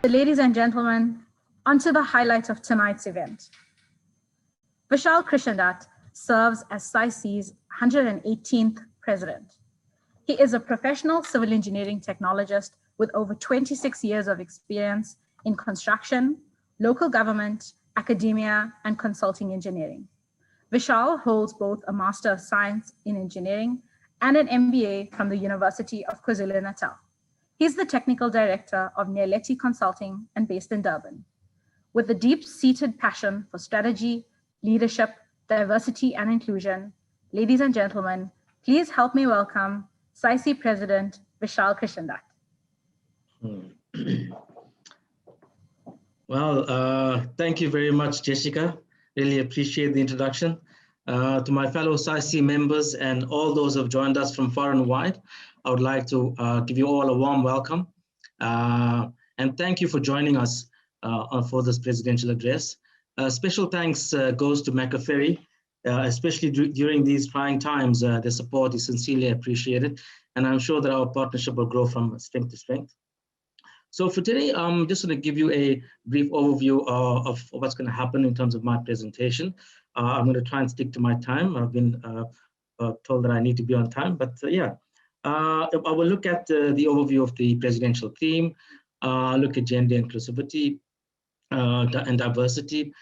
Ladies and gentlemen, onto the highlight of tonight's event. Vishal Krishnadat serves as SAICE's 118th president. He is a professional civil engineering technologist with over 26 years of experience in construction, local government, academia, and consulting engineering. Vishal holds both a Master of Science in Engineering and an MBA from the University of KwaZulu-Natal. He's the technical director of Neoleti Consulting and based in Durban. With a deep-seated passion for strategy, leadership, diversity, and inclusion, ladies and gentlemen, please help me welcome SAICE President Vishal Krishnadat. Well, thank you very much, Jessica. Really appreciate the introduction. To my fellow SAICE members and all those who have joined us from far and wide, I would like to give you all a warm welcome. And thank you for joining us for this presidential address. Special thanks goes to Macquarie, especially during these trying times. The support is sincerely appreciated, and I'm sure that our partnership will grow from strength to strength. So for today, I'm just going to give you a brief overview of what's going to happen in terms of my presentation. I'm going to try and stick to my time. I've been told that I need to be on time, but yeah. I will look at the overview of the presidential theme, look at gender inclusivity and diversity,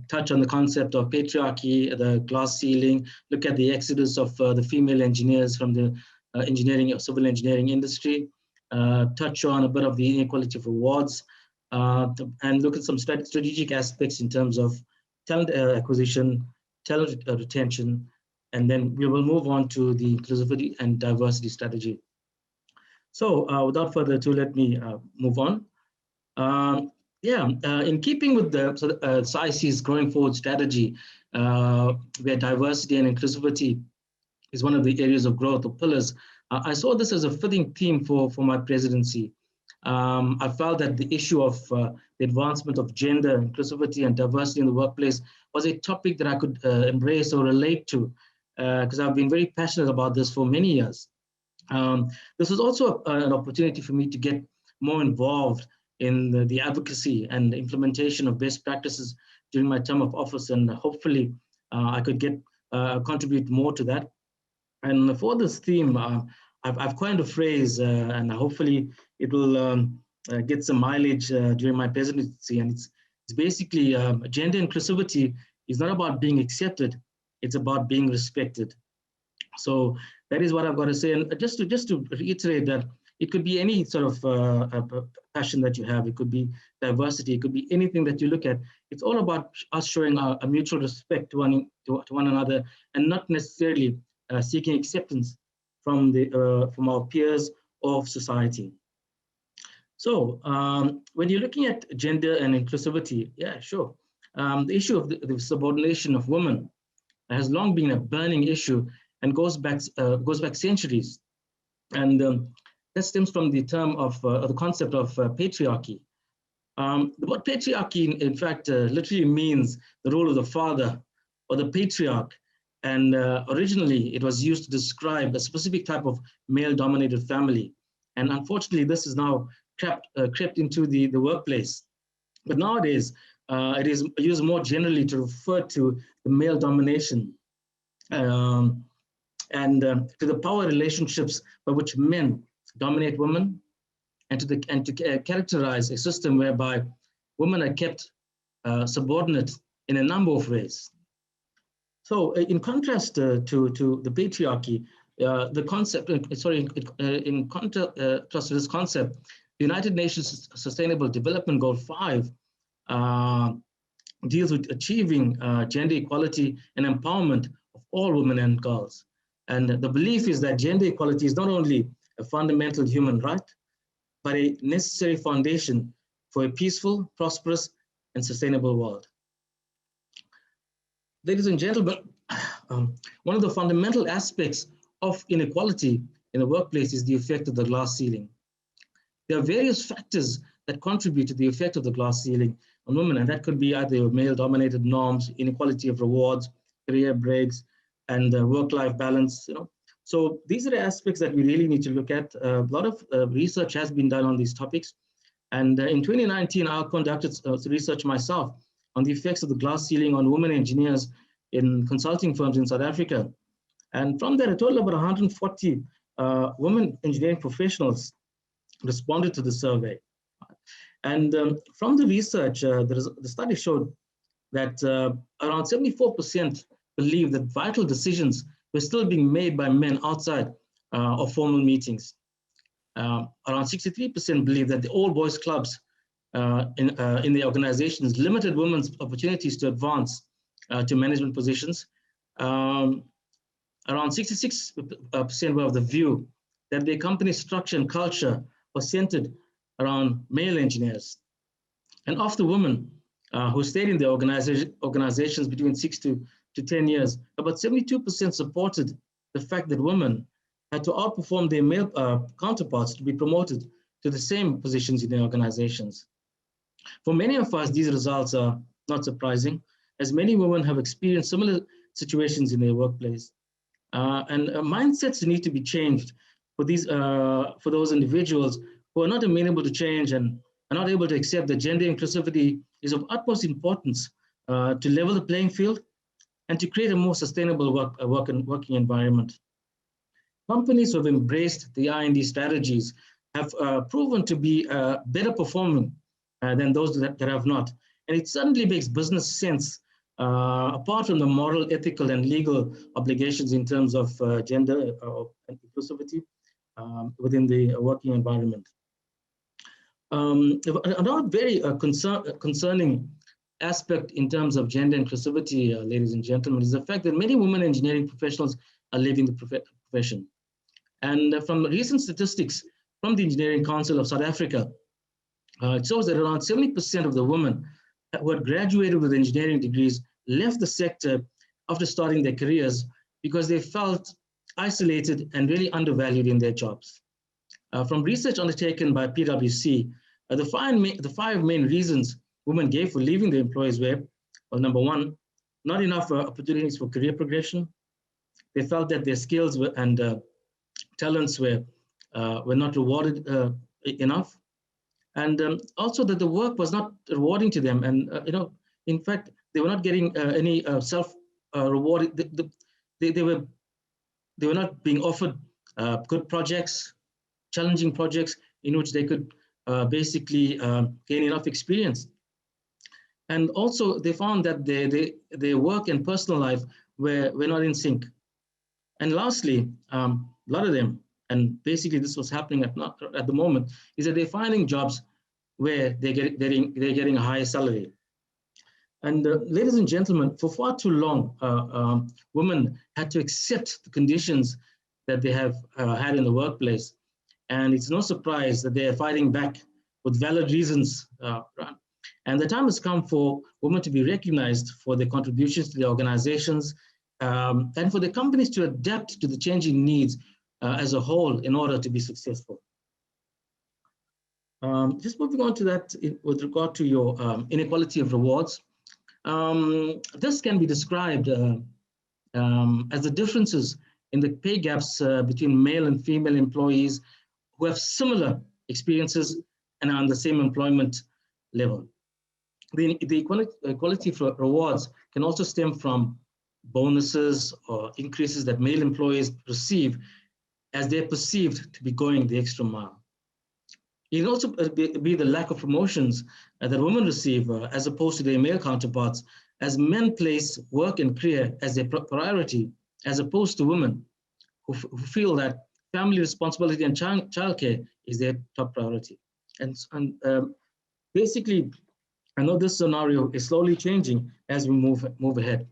touch on the concept of patriarchy, the glass ceiling, look at the exodus of the female engineers from the civil engineering industry, touch on a bit of the inequality of rewards, and look at some strategic aspects in terms of talent acquisition, talent retention, and then we will move on to the inclusivity and diversity strategy. So without further ado, let me move on. In keeping with the SAICE's growing forward strategy, where diversity and inclusivity is one of the areas of growth or pillars, I saw this as a fitting theme for my presidency. I felt that the issue of the advancement of gender, inclusivity, and diversity in the workplace was a topic that I could embrace or relate to, because I've been very passionate about this for many years. This was also an opportunity for me to get more involved in the advocacy and implementation of best practices during my term of office, and hopefully I could contribute more to that. And for this theme, I've coined a phrase, and hopefully it will get some mileage during my presidency. And it's basically gender inclusivity is not about being accepted, it's about being respected. So that is what I've got to say. And just to reiterate that it could be any sort of passion that you have. It could be diversity. It could be anything that you look at. It's all about us showing a mutual respect to one another, and not necessarily seeking acceptance from our peers of society. So when you're looking at gender and inclusivity, yeah, sure. The issue of the subordination of women has long been a burning issue and goes back centuries. And that stems from the term of the concept of patriarchy. The word patriarchy, in fact, literally means the role of the father or the patriarch. And originally, it was used to describe a specific type of male-dominated family. And unfortunately, this is now crept into the workplace. But nowadays, it is used more generally to refer to the male domination and to the power relationships by which men dominate women, and to characterize a system whereby women are kept subordinate in a number of ways. So in contrast to the patriarchy, the concept, in contrast to this concept, the United Nations Sustainable Development Goal 5 deals with achieving gender equality and empowerment of all women and girls. And the belief is that gender equality is not only a fundamental human right, but a necessary foundation for a peaceful, prosperous, and sustainable world. Ladies and gentlemen, one of the fundamental aspects of inequality in the workplace is the effect of the glass ceiling. There are various factors that contribute to the effect of the glass ceiling on women, and that could be either male-dominated norms, inequality of rewards, career breaks, and work-life balance. So these are the aspects that we really need to look at. A lot of research has been done on these topics, And in 2019, I conducted research myself on the effects of the glass ceiling on women engineers in consulting firms in South Africa. And from that, a total of about 140 women engineering professionals responded to the survey. And from the research, the study showed that around 74% believe that vital decisions were still being made by men outside of formal meetings. Around 63% believe that the all-boys clubs in the organizations limited women's opportunities to advance to management positions. Around 66% were of the view that the company's structure and culture was centered around male engineers. And of the women who stayed in the organizations between 6 to 10 years, about 72% supported the fact that women had to outperform their male counterparts to be promoted to the same positions in the organizations. For many of us, these results are not surprising, as many women have experienced similar situations in their workplace. And mindsets need to be changed for those individuals who are not amenable to change and are not able to accept that gender inclusivity is of utmost importance to level the playing field and to create a more sustainable working environment. Companies who have embraced the I&D strategies have proven to be better performing than those that have not. And it certainly makes business sense, apart from the moral, ethical, and legal obligations in terms of gender inclusivity within the working environment. Another very concerning aspect in terms of gender inclusivity, ladies and gentlemen, is the fact that many women engineering professionals are leaving the profession. And from recent statistics from the Engineering Council of South Africa, it shows that around 70% of the women who had graduated with engineering degrees left the sector after starting their careers because they felt isolated and really undervalued in their jobs. From research undertaken by PwC, the five main reasons women gave for leaving their employers were, well, number one, not enough opportunities for career progression. They felt that their skills and talents were not rewarded enough, and also that the work was not rewarding to them. And in fact, they were not getting any self-reward. They were not being offered good projects, challenging projects in which they could basically gain enough experience. And also, they found that their work and personal life were not in sync. And lastly, a lot of them, and basically this was happening at the moment, is that they're finding jobs where they're getting a higher salary. And ladies and gentlemen, for far too long, women had to accept the conditions that they have had in the workplace. And it's no surprise that they are fighting back with valid reasons. And the time has come for women to be recognized for their contributions to the organizations and for the companies to adapt to the changing needs as a whole in order to be successful. Just moving on to that with regard to your inequality of rewards. This can be described as the differences in the pay gaps between male and female employees who have similar experiences and are on the same employment level. The equality for rewards can also stem from bonuses or increases that male employees receive as they're perceived to be going the extra mile. It can also be the lack of promotions that women receive as opposed to their male counterparts, as men place work and career as their priority, as opposed to women who feel that family responsibility and childcare is their top priority. And basically, I know this scenario is slowly changing as we move ahead.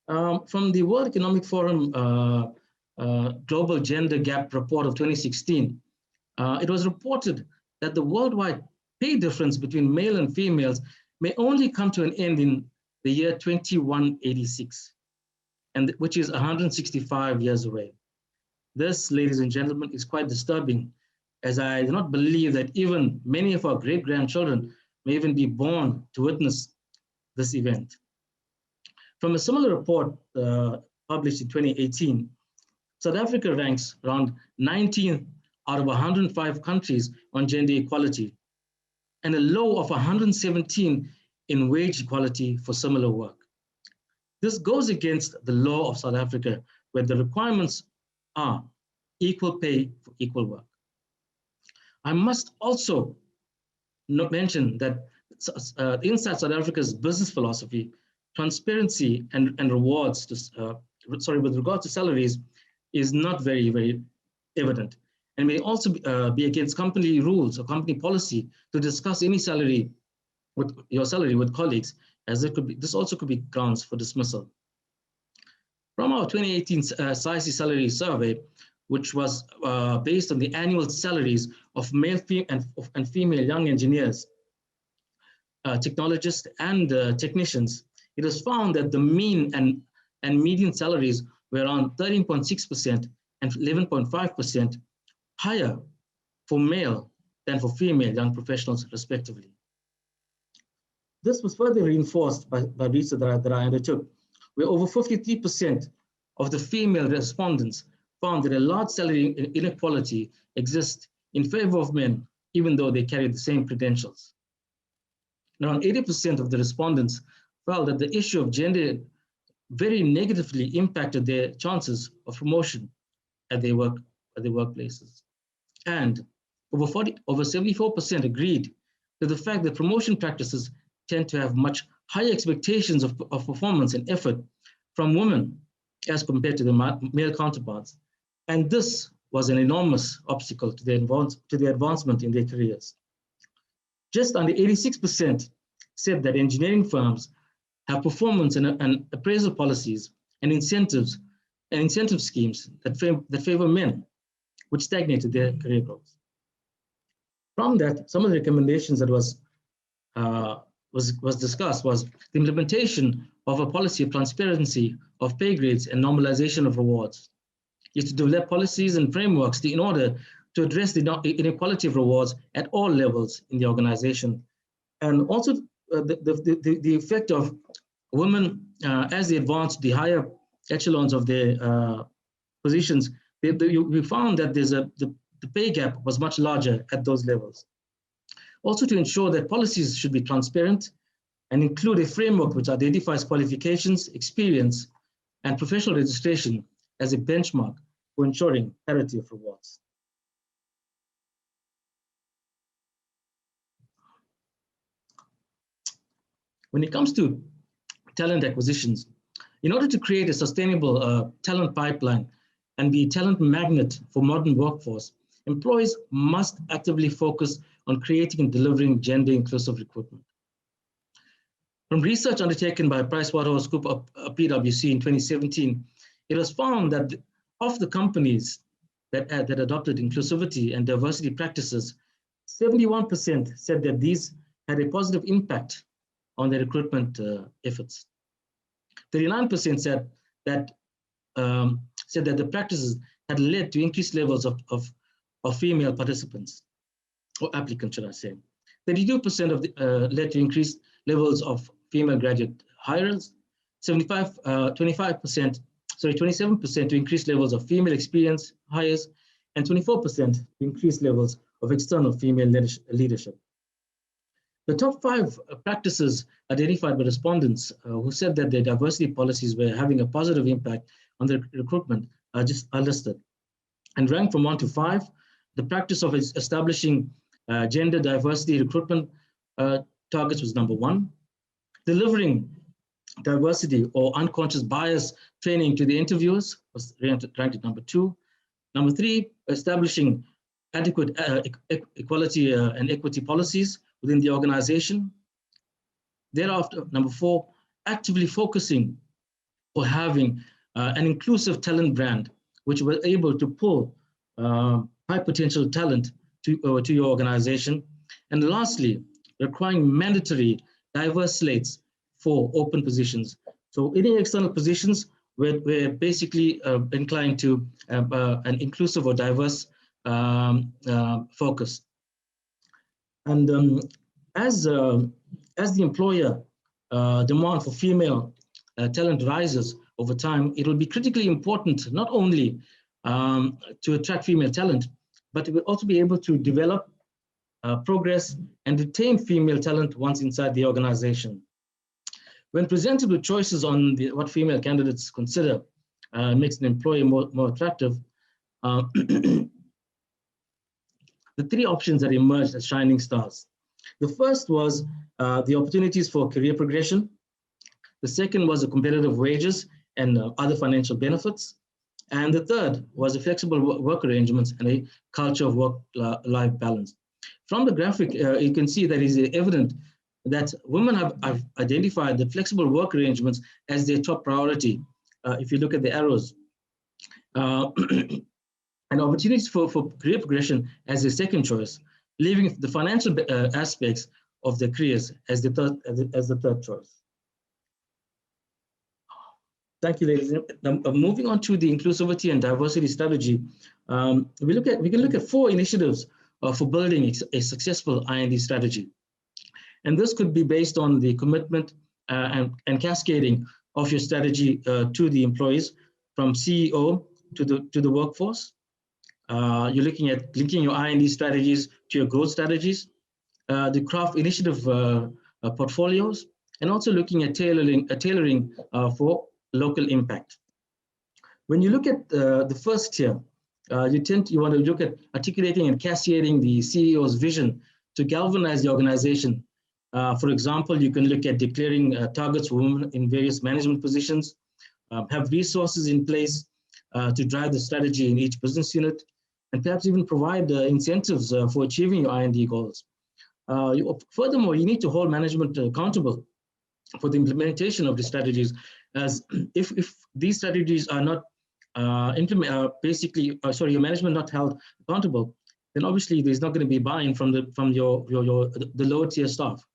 From the World Economic Forum Global Gender Gap Report of 2016, it was reported that the worldwide pay difference between male and females may only come to an end in the year 2186, and which is 165 years away. This, ladies and gentlemen, is quite disturbing, as I do not believe that even many of our great-grandchildren may even be born to witness this event. From a similar report published in 2018, South Africa ranks around 19th out of 105 countries on gender equality. and a low of 117 in wage equality for similar work. This goes against the law of South Africa, where the requirements are equal pay for equal work. I must also mention that inside South Africa's business philosophy, transparency and rewards, with regard to salaries, is not very, very evident, and may also be against company rules or company policy to discuss any salary with colleagues, as it could be. This also could be grounds for dismissal. From our 2018 SAICE salary survey, which was based on the annual salaries of male and female young engineers, technologists, and technicians, it was found that the mean and median salaries were around 13.6% and 11.5% higher for male than for female young professionals, respectively. This was further reinforced by research that I undertook, where over 53% of the female respondents found that a large salary inequality exists in favor of men, even though they carry the same credentials. Around 80% of the respondents felt that the issue of gender very negatively impacted their chances of promotion at their workplaces. And over 74% agreed to the fact that promotion practices tend to have much higher expectations of performance and effort from women as compared to the male counterparts. And this was an enormous obstacle to their advancement in their careers. Just under 86% said that engineering firms have performance and appraisal policies and incentive schemes that favor men, which stagnated their career growth. From that, some of the recommendations that was discussed was the implementation of a policy of transparency of pay grades and normalization of rewards. Is to develop policies and frameworks in order to address the inequality of rewards at all levels in the organization, and also the effect of women as they advance the higher echelons of their positions. We found that the pay gap was much larger at those levels. Also, to ensure that policies should be transparent and include a framework which identifies qualifications, experience, and professional registration as a benchmark for ensuring parity of rewards. When it comes to talent acquisitions, in order to create a sustainable talent pipeline and be a talent magnet for modern workforce, employees must actively focus on creating and delivering gender-inclusive recruitment. From research undertaken by PricewaterhouseCoopers PwC in 2017, it was found that of the companies that adopted inclusivity and diversity practices, 71% said that these had a positive impact on their recruitment efforts. 39% said that the practices had led to increased levels of female participants, or applicants, should I say. 32% led to increased levels of female graduate hires, 27% to increased levels of female experience hires, and 24% to increased levels of external female leadership. The top 5 practices identified by respondents who said that their diversity policies were having a positive impact on their recruitment are listed. And ranked from 1 to 5, the practice of establishing gender diversity recruitment targets was number 1. Delivering diversity or unconscious bias training to the interviewers was ranked at number 2. Number 3, establishing adequate equality and equity policies within the organization. Thereafter, number 4, actively focusing or having an inclusive talent brand, which was able to pull high potential talent to your organization. And lastly, requiring mandatory diverse slates for open positions. So any external positions, we're basically inclined to an inclusive or diverse focus. And as the employer demand for female talent rises over time, it will be critically important not only to attract female talent, but it will also be able to develop progress, and retain female talent once inside the organization. When presented with choices on what female candidates consider makes an employee more attractive, the three options that emerged as shining stars. The first was the opportunities for career progression. The second was the competitive wages and other financial benefits. And the third was the flexible work arrangements and a culture of work-life balance. From the graphic, you can see that it is evident that women have identified the flexible work arrangements as their top priority. If you look at the arrows, and opportunities for career progression as their second choice, leaving the financial aspects of their careers as the third choice. Thank you, ladies. Moving on to the inclusivity and diversity strategy, we can look at 4 initiatives for building a successful I&D strategy. And this could be based on the commitment and cascading of your strategy to the employees, from CEO to the workforce. You're looking at linking your I&D strategies to your growth strategies, the craft initiative portfolios, and also looking at tailoring for local impact. When you look at the first tier, you want to look at articulating and cascading the CEO's vision to galvanize the organization. For example, you can look at declaring targets for women in various management positions, have resources in place to drive the strategy in each business unit, and perhaps even provide incentives for achieving your I&D goals. Furthermore, you need to hold management accountable for the implementation of the strategies, as if these strategies are not your management not held accountable, then obviously there's not going to be buy-in from the lower tier staff.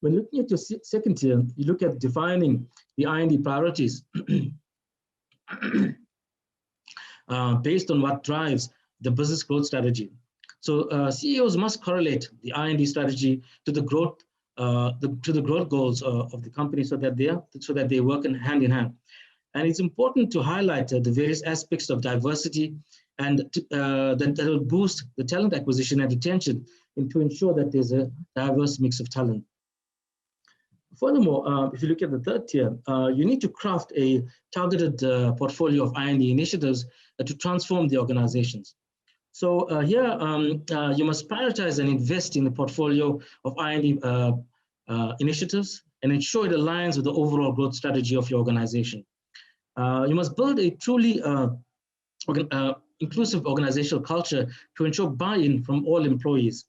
When looking at your second tier, you look at defining the I&D priorities based on what drives the business growth strategy. So CEOs must correlate the I&D strategy to the growth goals of the company, so that they work hand in hand. And it's important to highlight the various aspects of diversity and that will boost the talent acquisition and retention, and to ensure that there's a diverse mix of talent. Furthermore, if you look at the third tier, you need to craft a targeted portfolio of I&D initiatives to transform the organizations. So here, you must prioritize and invest in the portfolio of I&D initiatives and ensure it aligns with the overall growth strategy of your organization. You must build a truly inclusive organizational culture to ensure buy-in from all employees.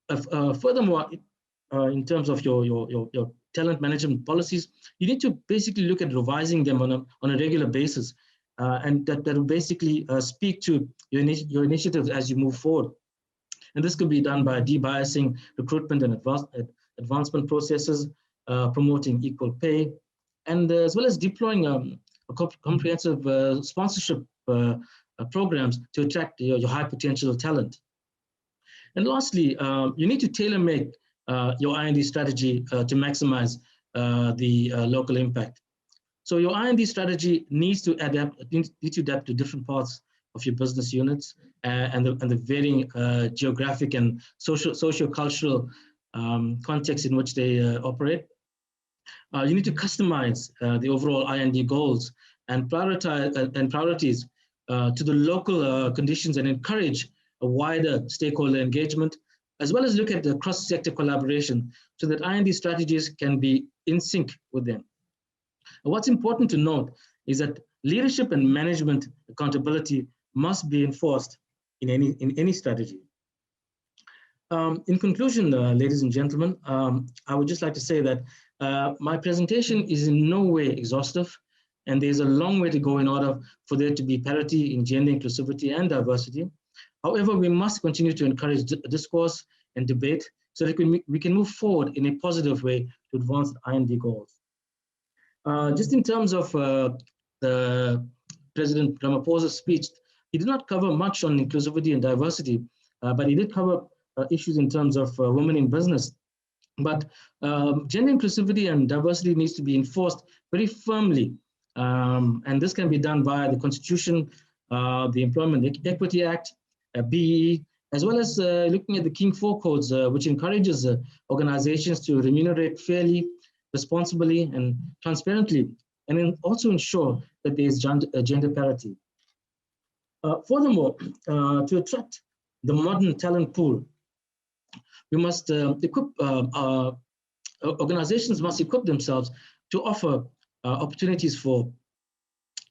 Furthermore, in terms of your talent management policies, you need to basically look at revising them on a regular basis, and that will basically speak to your initiatives as you move forward. And this could be done by debiasing recruitment and advancement processes, promoting equal pay, and as well as deploying comprehensive sponsorship programs to attract your high potential talent. And lastly, you need to tailor-make your I&D strategy to maximize the local impact. So your I&D strategy needs to adapt to different parts of your business units and the varying geographic and socio-cultural context in which they operate. You need to customize the overall I&D goals and priorities to the local conditions, and encourage a wider stakeholder engagement, as well as look at the cross-sector collaboration so that I&D strategies can be in sync with them. What's important to note is that leadership and management accountability must be enforced in any strategy. In conclusion, ladies and gentlemen, I would just like to say that my presentation is in no way exhaustive, and there's a long way to go in order for there to be parity in gender inclusivity and diversity. However, we must continue to encourage discourse and debate so that we can move forward in a positive way to advance the I&D goals. Just in terms of the President Ramaphosa's speech, he did not cover much on inclusivity and diversity, but he did cover issues in terms of women in business. But gender inclusivity and diversity needs to be enforced very firmly. And this can be done via the Constitution, the Employment Equity Act, BEE, as well as looking at the King 4 codes, which encourages organizations to remunerate fairly, responsibly, and transparently, and then also ensure that there is gender parity. Furthermore, to attract the modern talent pool, we must organizations must equip themselves to offer opportunities for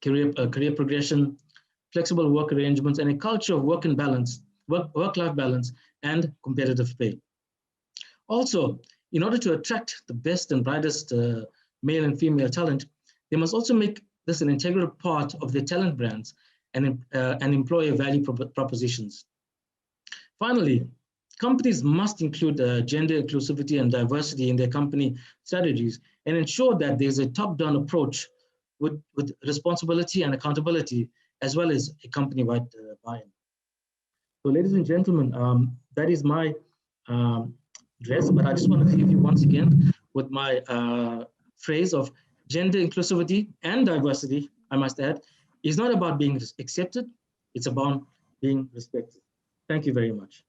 career progression, flexible work arrangements, and a culture of work-life balance, and competitive pay. Also, in order to attract the best and brightest male and female talent, they must also make this an integral part of their talent brands and employer value propositions. Finally, companies must include gender inclusivity and diversity in their company strategies and ensure that there's a top-down approach with responsibility and accountability, as well as a company-wide buy-in. So ladies and gentlemen, that is my address, but I just want to leave you once again with my phrase of gender inclusivity and diversity, I must add, is not about being accepted, it's about being respected. Thank you very much.